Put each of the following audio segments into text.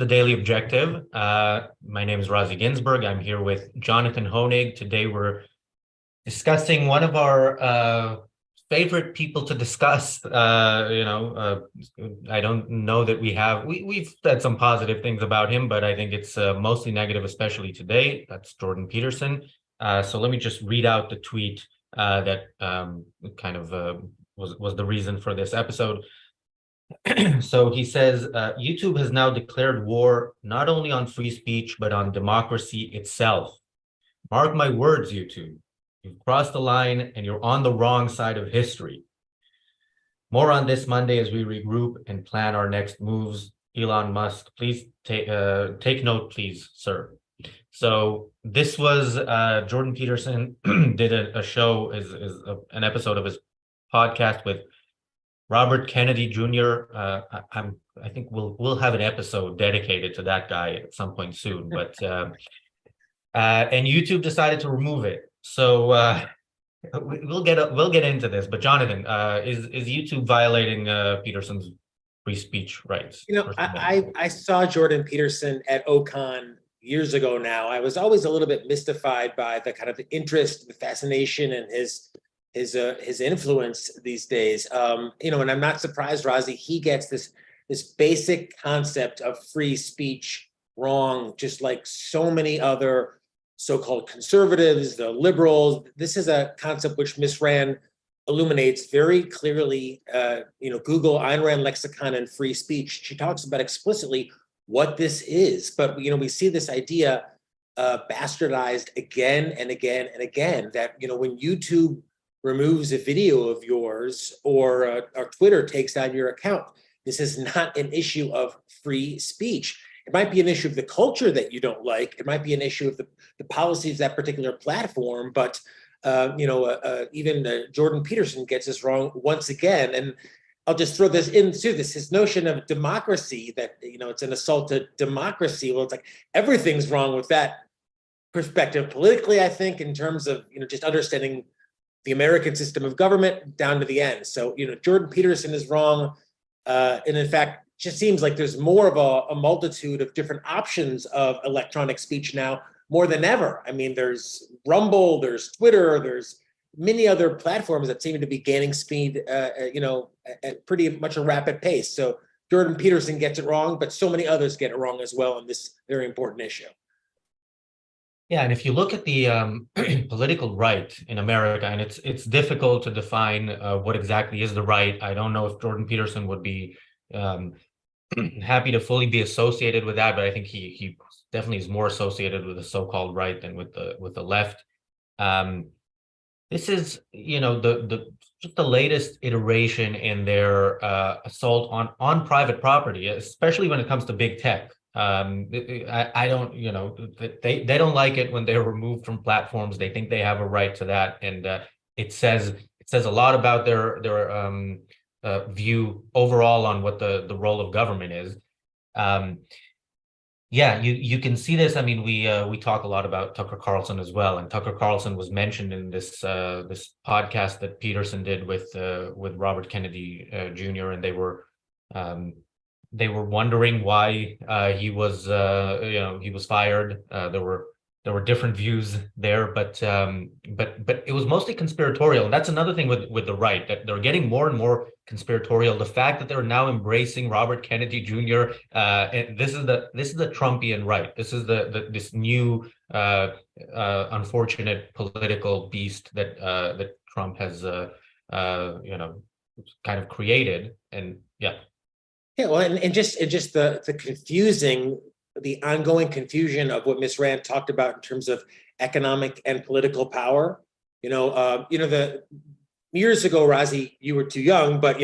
The Daily Objective. My name is Razi Ginsburg. I'm here with Jonathan Hoenig. Today we're discussing one of our favorite people to discuss. I don't know that we've said some positive things about him, but I think it's mostly negative, especially today. That's Jordan Peterson. So let me just read out the tweet that was the reason for this episode. So he says, YouTube has now declared war not only on free speech, but on democracy itself. Mark my words, YouTube. You've crossed the line and you're on the wrong side of history. More on this Monday as we regroup and plan our next moves. Elon Musk, please take note, please, sir. So this was Jordan Peterson did a show, an episode of his podcast with Robert Kennedy Jr. I think we'll have an episode dedicated to that guy at some point soon. But and YouTube decided to remove it. So we'll get into this. But Jonathan, is YouTube violating Peterson's free speech rights? I saw Jordan Peterson at OCON years ago now. I was always a little bit mystified by the kind of the interest, the fascination, and his influence these days. And I'm not surprised, Razi, he gets this basic concept of free speech wrong, just like so many other so-called conservatives, the liberals. This is a concept which Ms. Rand illuminates very clearly. Google Ayn Rand lexicon and free speech. She talks about explicitly what this is. But we see this idea bastardized again and again and again, that when YouTube removes a video of yours or Twitter takes down your account, this is not an issue of free speech. It might be an issue of the culture that you don't like. It might be an issue of the policies of that particular platform. But even Jordan Peterson gets this wrong once again. And I'll just throw this into his notion of democracy, that it's an assault to democracy. Well, it's like everything's wrong with that perspective politically, I think, in terms of just understanding the American system of government down to the end. So, Jordan Peterson is wrong. And in fact, just seems like there's more of a multitude of different options of electronic speech now, more than ever. I mean, there's Rumble, there's Twitter, there's many other platforms that seem to be gaining speed, at pretty much a rapid pace. So Jordan Peterson gets it wrong, but so many others get it wrong as well on this very important issue. Yeah, and if you look at the political right in America, and it's difficult to define what exactly is the right. I don't know if Jordan Peterson would be happy to fully be associated with that, but I think he definitely is more associated with the so-called right than with the left. This is just the latest iteration in their assault on private property, especially when it comes to big tech. I don't, they don't like it when they're removed from platforms. They think they have a right to that, and it says a lot about their view overall on what the role of government is. You can see this. I mean, we talk a lot about Tucker Carlson as well, and Tucker Carlson was mentioned in this podcast that Peterson did with Robert Kennedy Jr. and they were wondering why he was fired. There were different views there, but it was mostly conspiratorial. And that's another thing with the right, that they're getting more and more conspiratorial. The fact that they're now embracing Robert Kennedy Jr. And this is the Trumpian right. This is this new unfortunate political beast that Trump has kind of created. And yeah. Yeah, well, and just the ongoing confusion of what Ms. Rand talked about in terms of economic and political power. The years ago, Razi, you were too young, but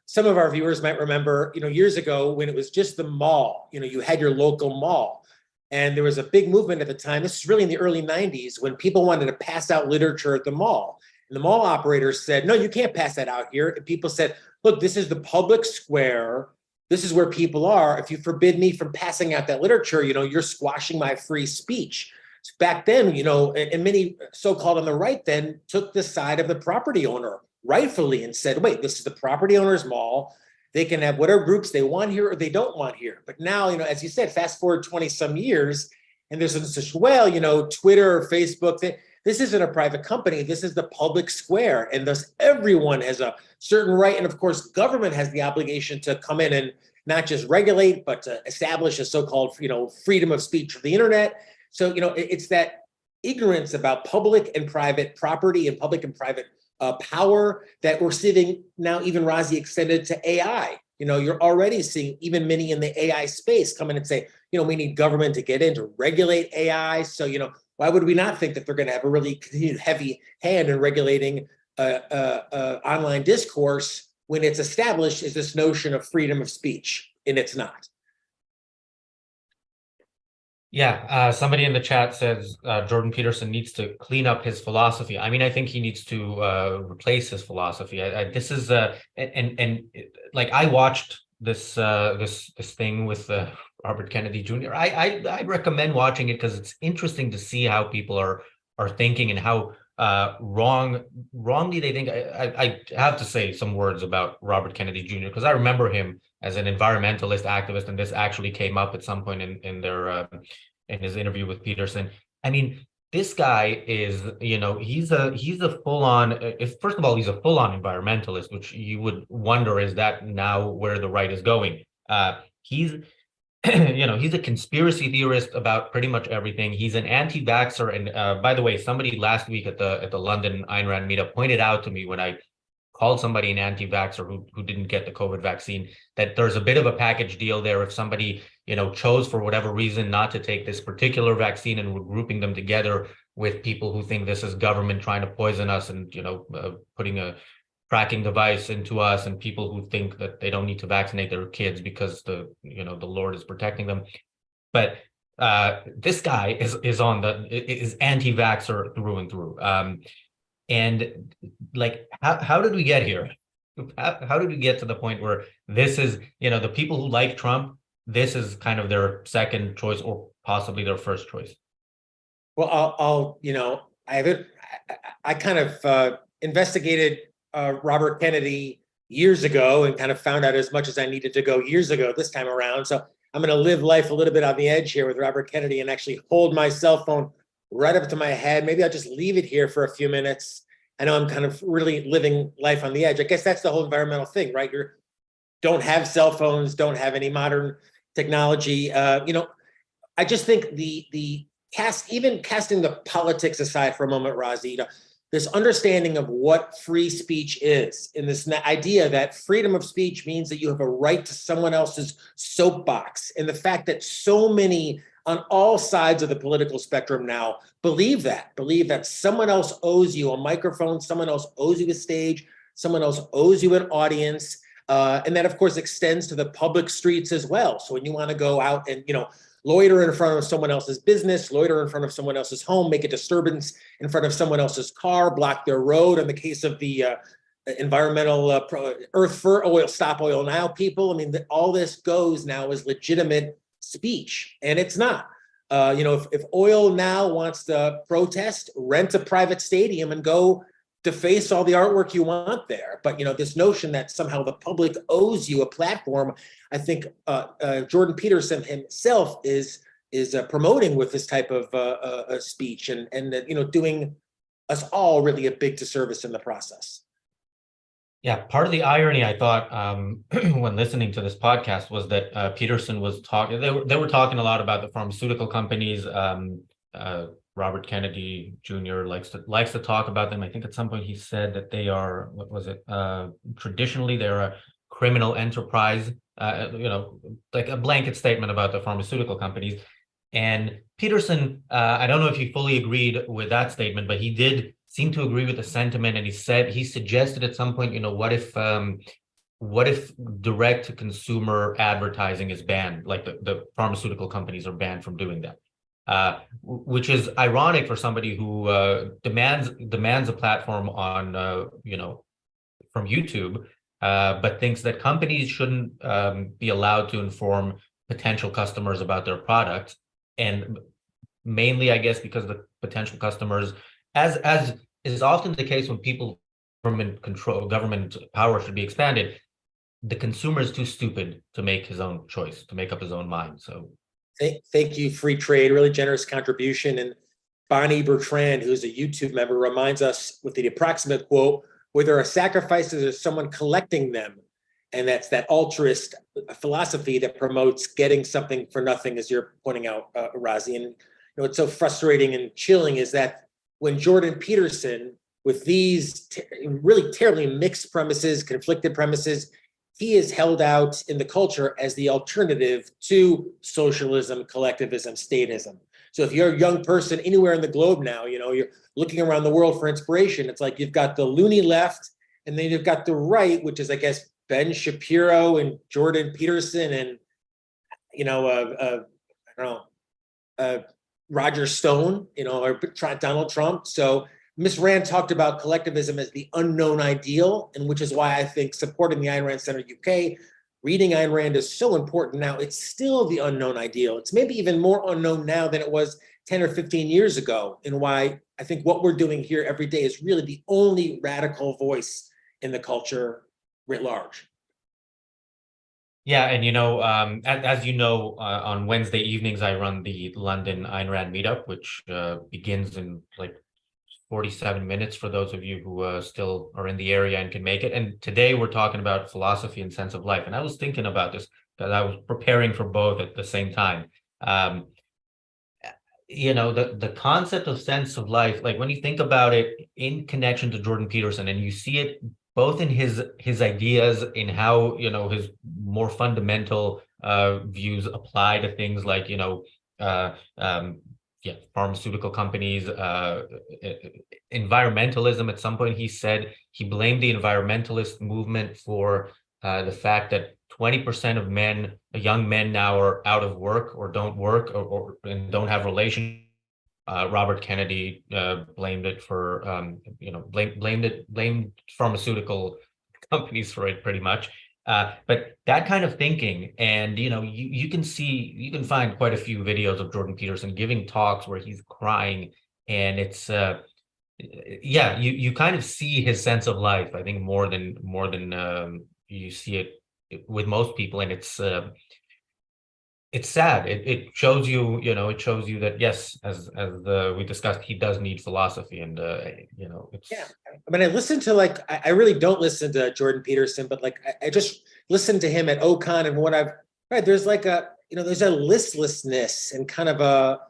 some of our viewers might remember, years ago when it was just the mall. You had your local mall, and there was a big movement at the time. This is really in the early '90s when people wanted to pass out literature at the mall, and the mall operators said, "No, you can't pass that out here." And people said, "Look, this is the public square. This is where people are. If you forbid me from passing out that literature, you're squashing my free speech." So back then, and many so-called on the right then took the side of the property owner rightfully and said, wait, this is the property owner's mall. They can have whatever groups they want here or they don't want here. But now, as you said, fast forward 20 some years, and there's such, well, Twitter or Facebook, this isn't a private company. This is the public square. And thus everyone has a certain right. And of course, government has the obligation to come in and not just regulate, but to establish a so-called, freedom of speech for the internet. So, it's that ignorance about public and private property and public and private power that we're seeing now, even Razi extended to AI. You're already seeing even many in the AI space come in and say, we need government to get in to regulate AI. So, why would we not think that they're going to have a really heavy hand in regulating online discourse when it's established as this notion of freedom of speech, and it's not? Yeah, somebody in the chat says Jordan Peterson needs to clean up his philosophy. I mean, I think he needs to replace his philosophy. This is like I watched this thing with Robert Kennedy Jr. I recommend watching it because it's interesting to see how people are thinking and how wrongly they think. I have to say some words about Robert Kennedy Jr. because I remember him as an environmentalist activist, and this actually came up at some point in their in his interview with Peterson. I mean, this guy is, he's a full-on, if first of all, he's a full-on environmentalist, which you would wonder, is that now where the right is going? He's he's a conspiracy theorist about pretty much everything. He's an anti-vaxxer. And by the way, somebody last week at the London Ayn Rand meetup pointed out to me when I called somebody an anti-vaxxer who didn't get the COVID vaccine, that there's a bit of a package deal there. If somebody, chose for whatever reason not to take this particular vaccine, and we're grouping them together with people who think this is government trying to poison us and, putting a tracking device into us, and people who think that they don't need to vaccinate their kids because the Lord is protecting them. But this guy is anti-vaxxer through and through. And like, how did we get here? How did we get to the point where this is, the people who like Trump, this is kind of their second choice or possibly their first choice? Well, I kind of investigated Robert Kennedy years ago and kind of found out as much as I needed to go years ago this time around. So I'm going to live life a little bit on the edge here with Robert Kennedy and actually hold my cell phone right up to my head. Maybe I'll just leave it here for a few minutes. I know I'm kind of really living life on the edge. I guess that's the whole environmental thing, right? You don't have cell phones, don't have any modern technology. I just think even casting the politics aside for a moment, Razi, this understanding of what free speech is, and this idea that freedom of speech means that you have a right to someone else's soapbox, and the fact that so many on all sides of the political spectrum now believe that someone else owes you a microphone, someone else owes you a stage, someone else owes you an audience. And that, of course, extends to the public streets as well. So when you want to go out and, loiter in front of someone else's business, loiter in front of someone else's home, make a disturbance in front of someone else's car, block their road. In the case of the environmental Earth for Oil, Stop Oil Now people, I mean, all this goes now as legitimate speech, and it's not. If Oil Now wants to protest, rent a private stadium and go deface all the artwork you want there. But this notion that somehow the public owes you a platform, I think Jordan Peterson himself is promoting with this type of speech, and doing us all really a big disservice in the process. Yeah, part of the irony I thought when listening to this podcast was that Peterson was talking. They were talking a lot about the pharmaceutical companies. Robert Kennedy Jr. likes to talk about them. I think at some point he said that they are, what was it? Traditionally, they're a criminal enterprise. Like a blanket statement about the pharmaceutical companies. And Peterson, I don't know if he fully agreed with that statement, but he did seem to agree with the sentiment. And he suggested at some point, what if direct to consumer advertising is banned, like the pharmaceutical companies are banned from doing that. Which is ironic for somebody who demands a platform on from YouTube, but thinks that companies shouldn't be allowed to inform potential customers about their products, and mainly, I guess, because the potential customers, as is often the case when people government power should be expanded, the consumer is too stupid to make his own choice, to make up his own mind. So Thank you, Free Trade, really generous contribution. And Bonnie Bertrand, who's a YouTube member, reminds us with the approximate quote, where there are sacrifices, there's someone collecting them. And that's that altruist philosophy that promotes getting something for nothing, as you're pointing out, Razi. And what's so frustrating and chilling is that when Jordan Peterson, with these really terribly mixed premises, conflicted premises, he is held out in the culture as the alternative to socialism, collectivism, statism. So if you're a young person anywhere in the globe now, you're looking around the world for inspiration. It's like you've got the loony left, and then you've got the right, which is, I guess, Ben Shapiro and Jordan Peterson and, I don't know, Roger Stone, or Donald Trump. So Ms. Rand talked about collectivism as the unknown ideal, and which is why I think supporting the Ayn Rand Center UK, reading Ayn Rand is so important now. It's still the unknown ideal. It's maybe even more unknown now than it was 10 or 15 years ago, and why I think what we're doing here every day is really the only radical voice in the culture writ large. yeah, and as you know, on Wednesday evenings I run the London Ayn Rand meetup, which begins in like 47 minutes for those of you who still are in the area and can make it. And today we're talking about philosophy and sense of life. And I was thinking about this because I was preparing for both at the same time. The concept of sense of life, like when you think about it in connection to Jordan Peterson, and you see it both in his ideas, in how his more fundamental views apply to things like pharmaceutical companies, environmentalism. At some point he said he blamed the environmentalist movement for the fact that 20% of young men now are out of work or don't work and don't have relations. Robert Kennedy blamed it for blamed pharmaceutical companies for it pretty much. But that kind of thinking, and you can find quite a few videos of Jordan Peterson giving talks where he's crying, and it's you kind of see his sense of life, I think, more than you see it with most people, and it's sad. It shows you, that yes, as we discussed, he does need philosophy, and it's I mean, I listen to I really don't listen to Jordan Peterson, but I just listened to him at OCON, and what I've read, there's there's a listlessness and kind of a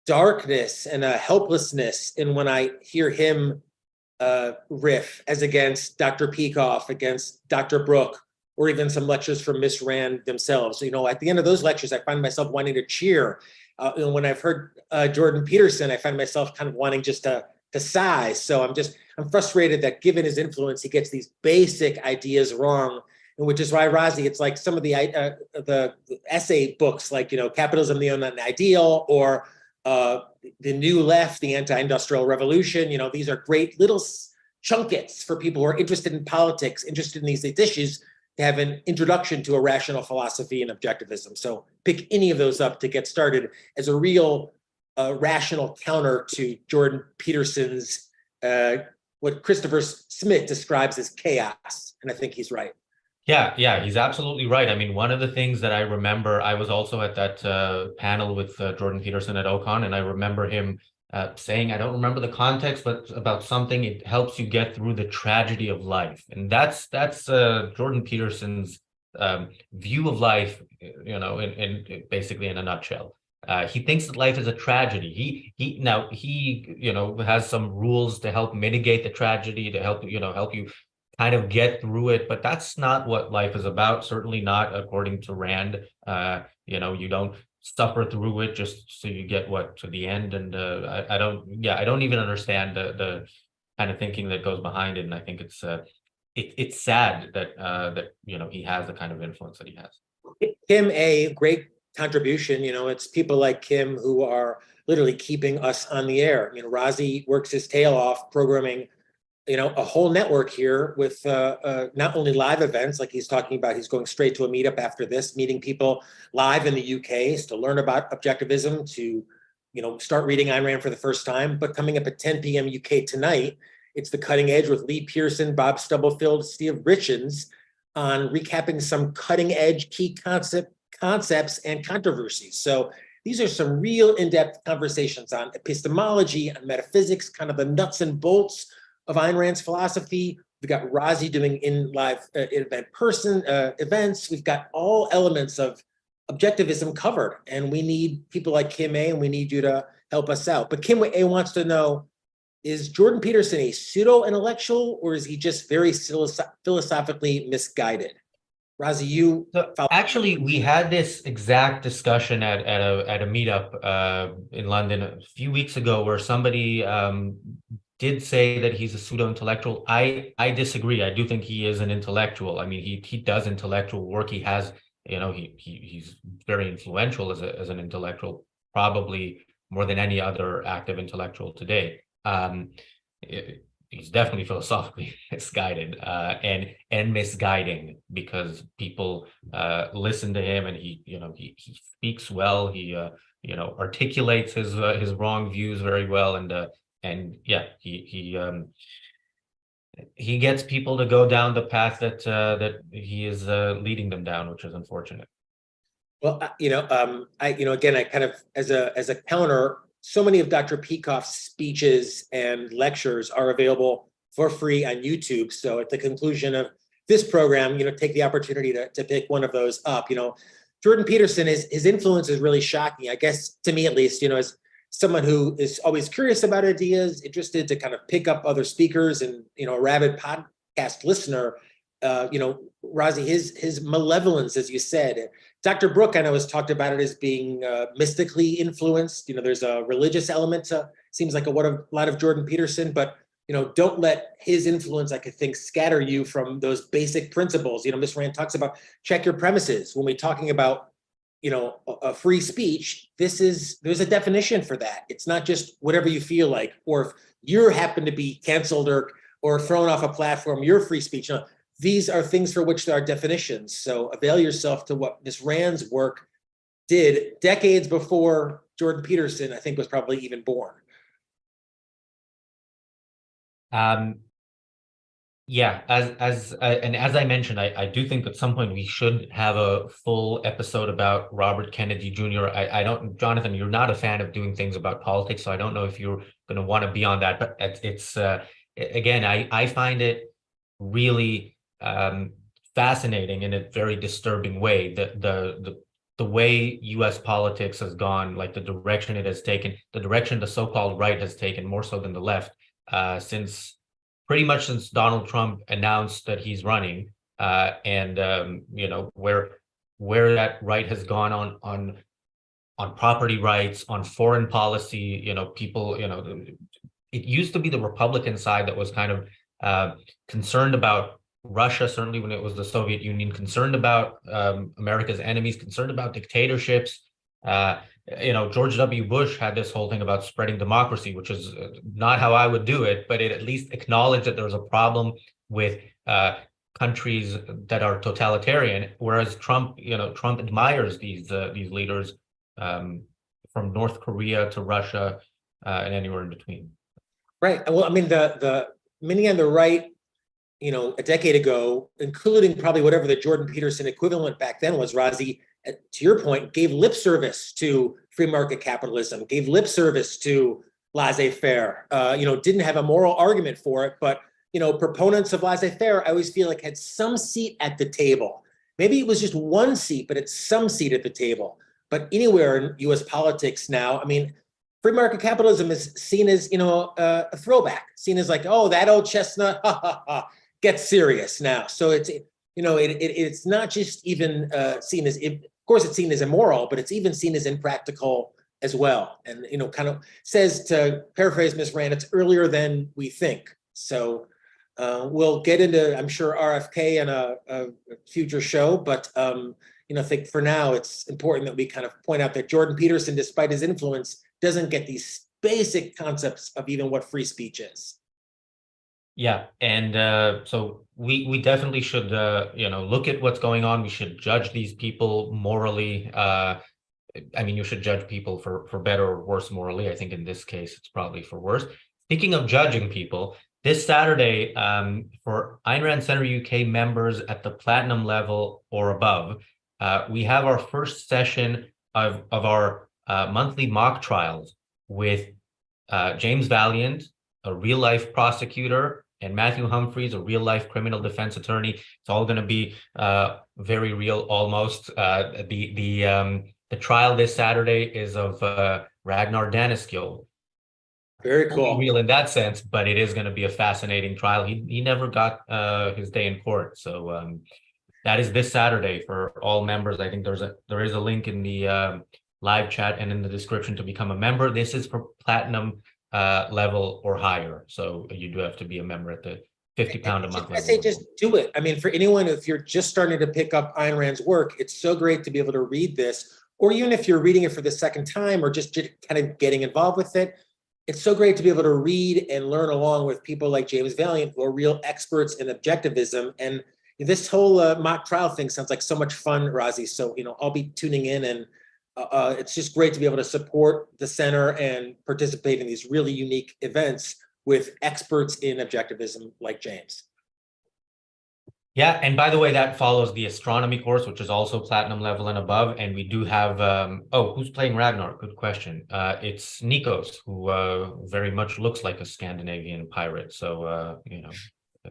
darkness and a helplessness in when I hear him riff as against Dr. Peikoff, against Dr. Brooke, or even some lectures from Miss Rand themselves. At the end of those lectures, I find myself wanting to cheer. When I've heard Jordan Peterson, I find myself kind of wanting just to sigh. So I'm frustrated that given his influence, he gets these basic ideas wrong. And which is why, Razi, it's like some of the essay books, like, Capitalism, the Unknown Ideal, or The New Left, the Anti-Industrial Revolution. These are great little chunkets for people who are interested in politics, interested in these issues, to have an introduction to a rational philosophy and objectivism. So pick any of those up to get started as a real rational counter to Jordan Peterson's, what Christopher Smith describes as chaos. And I think he's right. Yeah, he's absolutely right. I mean, one of the things that I remember, I was also at that panel with Jordan Peterson at OCON, and I remember him saying, I don't remember the context, but about something, it helps you get through the tragedy of life. And that's Jordan Peterson's view of life, in basically in a nutshell. He thinks that life is a tragedy. He has some rules to help mitigate the tragedy, to help you kind of get through it, but that's not what life is about. Certainly not according to Rand. You don't suffer through it just so you get to the end. And I don't even understand the kind of thinking that goes behind it. And I think it's sad that he has the kind of influence that he has. Kim, a great contribution. It's people like Kim who are literally keeping us on the air. Razi works his tail off programming a whole network here with not only live events, like he's talking about, he's going straight to a meetup after this, meeting people live in the UK to learn about objectivism, to start reading Ayn Rand for the first time. But coming up at 10 p.m. UK tonight, it's The Cutting Edge with Lee Pearson, Bob Stubblefield, Steve Richens on recapping some cutting edge key concepts and controversies. So these are some real in-depth conversations on epistemology, on metaphysics, kind of the nuts and bolts of Ayn Rand's philosophy. We've got Razi doing in live person events. We've got all elements of objectivism covered, and we need people like Kim A, and we need you to help us out. But Kim A wants to know, is Jordan Peterson a pseudo-intellectual, or is he just very philosophically misguided? Razi, you actually, we had this exact discussion at a meetup in London a few weeks ago, where somebody did say that he's a pseudo-intellectual. I disagree. I do think he is an intellectual. I mean, he does intellectual work. He has, he's very influential as an intellectual, probably more than any other active intellectual today. He's definitely philosophically misguided and misguiding, because people listen to him, and he speaks well. He articulates his wrong views very well, and yeah, he gets people to go down the path that he is leading them down, which is unfortunate. Well, again, I kind of, as a counter, so many of Dr. Peikoff's speeches and lectures are available for free on YouTube. So at the conclusion of this program, take the opportunity to pick one of those up. Jordan Peterson, his influence is really shocking, I guess, to me at least, as someone who is always curious about ideas, interested to kind of pick up other speakers, and, a rabid podcast listener. Razi, his malevolence, as you said. Dr. Brooke, I know, has talked about it as being mystically influenced. There's a religious element to, seems like a lot of Jordan Peterson, but, don't let his influence, I could think, scatter you from those basic principles. Ms. Rand talks about check your premises. When we're talking about, a free speech, there's a definition for that. It's not just whatever you feel like, or if you happen to be canceled or thrown off a platform, your free speech. These are things for which there are definitions. So avail yourself to what Ms. Rand's work did decades before Jordan Peterson, I think, was probably even born. Yeah, as I mentioned, I do think at some point we should have a full episode about Robert Kennedy Jr. I don't, Jonathan, you're not a fan of doing things about politics, so I don't know if you're going to want to be on that. But it's again, I find it really fascinating in a very disturbing way, the way U.S. politics has gone, like the direction it has taken, the direction the so-called right has taken, more so than the left, pretty much since Donald Trump announced that he's running, and where that right has gone on property rights, on foreign policy. People, it used to be the Republican side that was kind of concerned about Russia, certainly when it was the Soviet Union, concerned about America's enemies, concerned about dictatorships. George W. Bush had this whole thing about spreading democracy, which is not how I would do it, but it at least acknowledged that there was a problem with countries that are totalitarian, whereas Trump admires these leaders, from North Korea to Russia, and anywhere in between. Right. Well, I mean, the many on the right, a decade ago, including probably whatever the Jordan Peterson equivalent back then was, Razi, to your point, gave lip service to free market capitalism, gave lip service to laissez-faire, didn't have a moral argument for it, but, proponents of laissez-faire, I always feel like had some seat at the table. Maybe it was just one seat, but it's some seat at the table. But anywhere in U.S. politics now, I mean, free market capitalism is seen as, a throwback, seen as like, oh, that old chestnut, gets serious now. So it's, it's not just even seen as, of course, it's seen as immoral, but it's even seen as impractical as well. And, kind of says, to paraphrase Ms. Rand, it's earlier than we think. So we'll get into, I'm sure, RFK in a future show, but, I think for now, it's important that we kind of point out that Jordan Peterson, despite his influence, doesn't get these basic concepts of even what free speech is. Yeah, and so we definitely should look at what's going on. We should judge these people morally. I mean, you should judge people for better or worse morally. I think in this case, it's probably for worse. Speaking of judging people, This Saturday, for Ayn Rand Center UK members at the platinum level or above, we have our first session of our monthly mock trials with James Valiant, a real-life prosecutor, and Matthew Humphreys, a real-life criminal defense attorney. It's all going to be very real, almost. The trial this Saturday is of Ragnar Daniskill. Very cool. Real in that sense, but it is going to be a fascinating trial. He never got his day in court, so that is this Saturday for all members. I think there is a link in the live chat and in the description to become a member. This is for platinum level or higher, so you do have to be a member at the £50 a month level. I say just do it. I mean, for anyone, if you're just starting to pick up Ayn Rand's work, it's so great to be able to read this, or even if you're reading it for the second time or just kind of getting involved with it. It's so great to be able to read and learn along with people like James Valiant, who are real experts in objectivism. And this whole mock trial thing sounds like so much fun, Razi. So, I'll be tuning in, and it's just great to be able to support the center and participate in these really unique events with experts in objectivism like James. Yeah, and by the way, that follows the astronomy course, which is also platinum level and above. And we do have, who's playing Ragnar? Good question. It's Nikos, who very much looks like a Scandinavian pirate. So,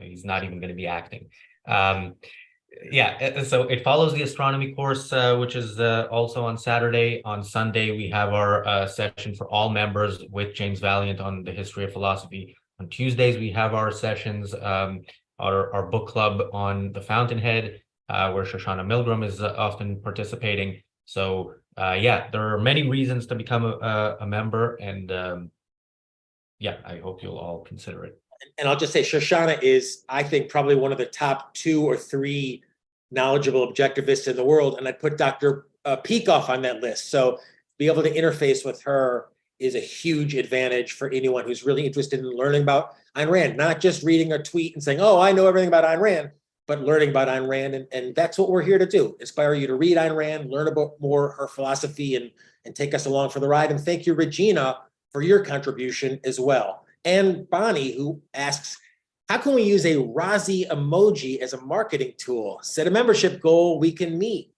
he's not even going to be acting. Yeah, so it follows the astronomy course, which is also on Saturday. On Sunday, we have our session for all members with James Valiant on the history of philosophy. On Tuesdays, we have our sessions, our book club on The Fountainhead, where Shoshana Milgram is often participating. So yeah, there are many reasons to become a member, and yeah, I hope you'll all consider it. And I'll just say Shoshana is, I think, probably one of the top 2 or 3 knowledgeable objectivists in the world. And I'd put Dr. Peikoff on that list. So be able to interface with her is a huge advantage for anyone who's really interested in learning about Ayn Rand, not just reading a tweet and saying, oh, I know everything about Ayn Rand, but learning about Ayn Rand. And that's what we're here to do, inspire you to read Ayn Rand, learn about more her philosophy, and take us along for the ride. And thank you, Regina, for your contribution as well. And Bonnie, who asks, how can we use a Razi emoji as a marketing tool? Set a membership goal we can meet.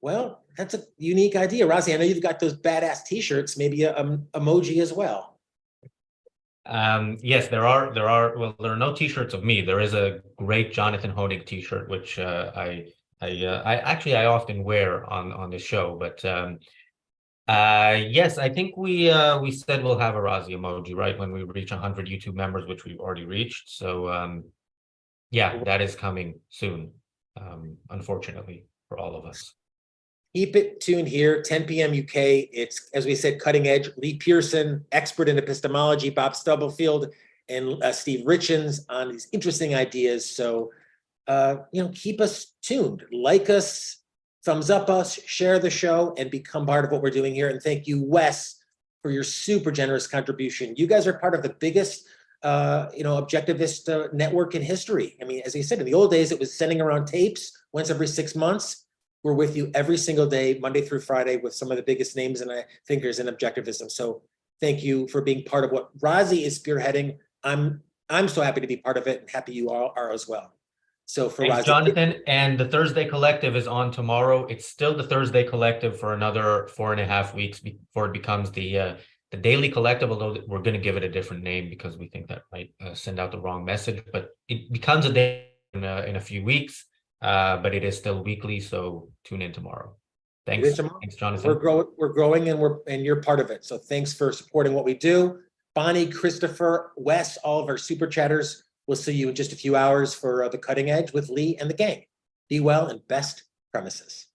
Well, that's a unique idea. Razi, I know you've got those badass t-shirts, maybe a emoji as well. Yes, there are no t-shirts of me. There is a great Jonathan Hoenig t-shirt, which I often wear on the show, but yes, I think we said we'll have a Razi emoji, right, when we reach 100 YouTube members, which we've already reached. So yeah, that is coming soon, unfortunately for all of us. Keep it tuned here, 10 p.m. UK. It's, as we said, cutting edge. Lee Pearson, expert in epistemology, Bob Stubblefield, and Steve Richens on these interesting ideas. So, keep us tuned. Like us, thumbs up us, share the show, and become part of what we're doing here. And thank you, Wes, for your super generous contribution. You guys are part of the biggest, objectivist network in history. I mean, as I said, in the old days, it was sending around tapes once every 6 months. We're with you every single day, Monday through Friday, with some of the biggest names and thinkers in objectivism. So thank you for being part of what Razi is spearheading. I'm so happy to be part of it, and happy you all are as well. So for Thanks, Razi, Jonathan, and the Thursday Collective is on tomorrow. It's still the Thursday Collective for another 4.5 weeks before it becomes the Daily Collective, although we're going to give it a different name because we think that might send out the wrong message. But it becomes a day in a few weeks. But it is still weekly, so tune in tomorrow. Thanks, Jonathan. We're growing, and you're part of it. So thanks for supporting what we do. Bonnie, Christopher, Wes, all of our super chatters. We'll see you in just a few hours for the Cutting Edge with Lee and the gang. Be well and best premises.